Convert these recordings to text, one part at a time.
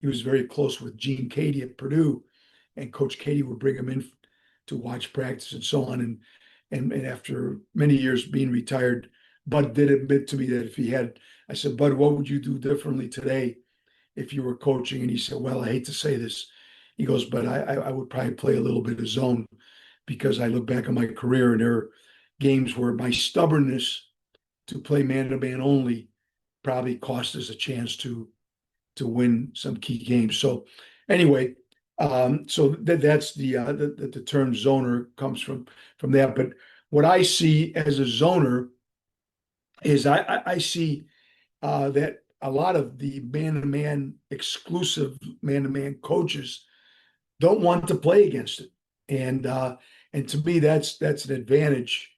he was very close with Gene Cady at Purdue, and Coach Cady would bring him in to watch practice and so on. And after many years being retired, Bud did admit to me that if he had, I said, Bud, what would you do differently today if you were coaching? And he said, well, I hate to say this. He goes, but I would probably play a little bit of zone, because I look back on my career and there are games where my stubbornness to play man-to-man only probably cost us a chance to win some key games. So anyway, so that's the term zoner comes from that. But what I see as a zoner is I see that a lot of the man-to-man exclusive man-to-man coaches don't want to play against it, and to me that's an advantage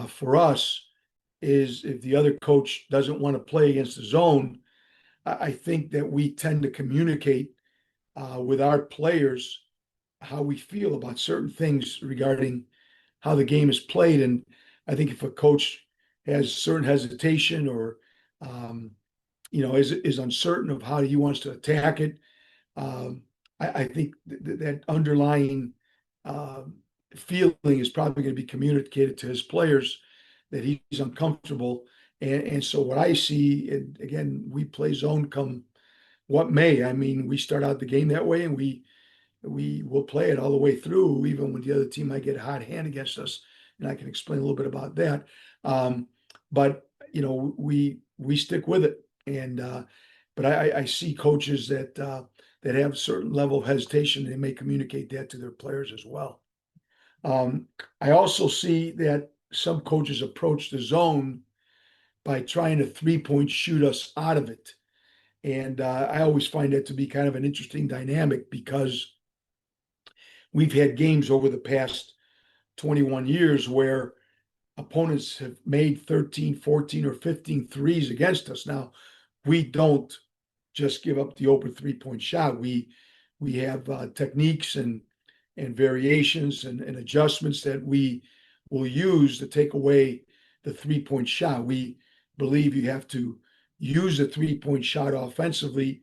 for us. Is if the other coach doesn't want to play against the zone, I think that we tend to communicate with our players how we feel about certain things regarding how the game is played. And I think if a coach has certain hesitation or um, is uncertain of how he wants to attack it, um, I think that underlying um, feeling is probably going to be communicated to his players that he's uncomfortable. And so what I see, and again, we play zone come what may. I mean, we start out the game that way, and we will play it all the way through, even when the other team might get a hot hand against us. And I can explain a little bit about that. But we stick with it. And but I see coaches that have a certain level of hesitation. They may communicate that to their players as well. I also see that some coaches approach the zone by trying to 3-point shoot us out of it. And I always find that to be kind of an interesting dynamic, because we've had games over the past 21 years where opponents have made 13, 14, or 15 threes against us. Now, we don't just give up the open 3-point shot. We have techniques and variations and adjustments that we will use to take away the 3-point shot. We believe you have to use a 3-point shot offensively,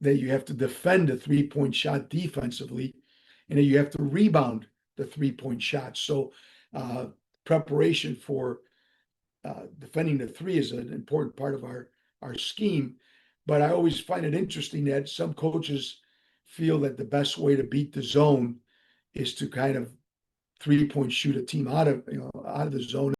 that you have to defend a 3-point shot defensively, and that you have to rebound the 3-point shot. So preparation for defending the three is an important part of our scheme. But I always find it interesting that some coaches feel that the best way to beat the zone is to kind of 3-point shoot a team out of the zone.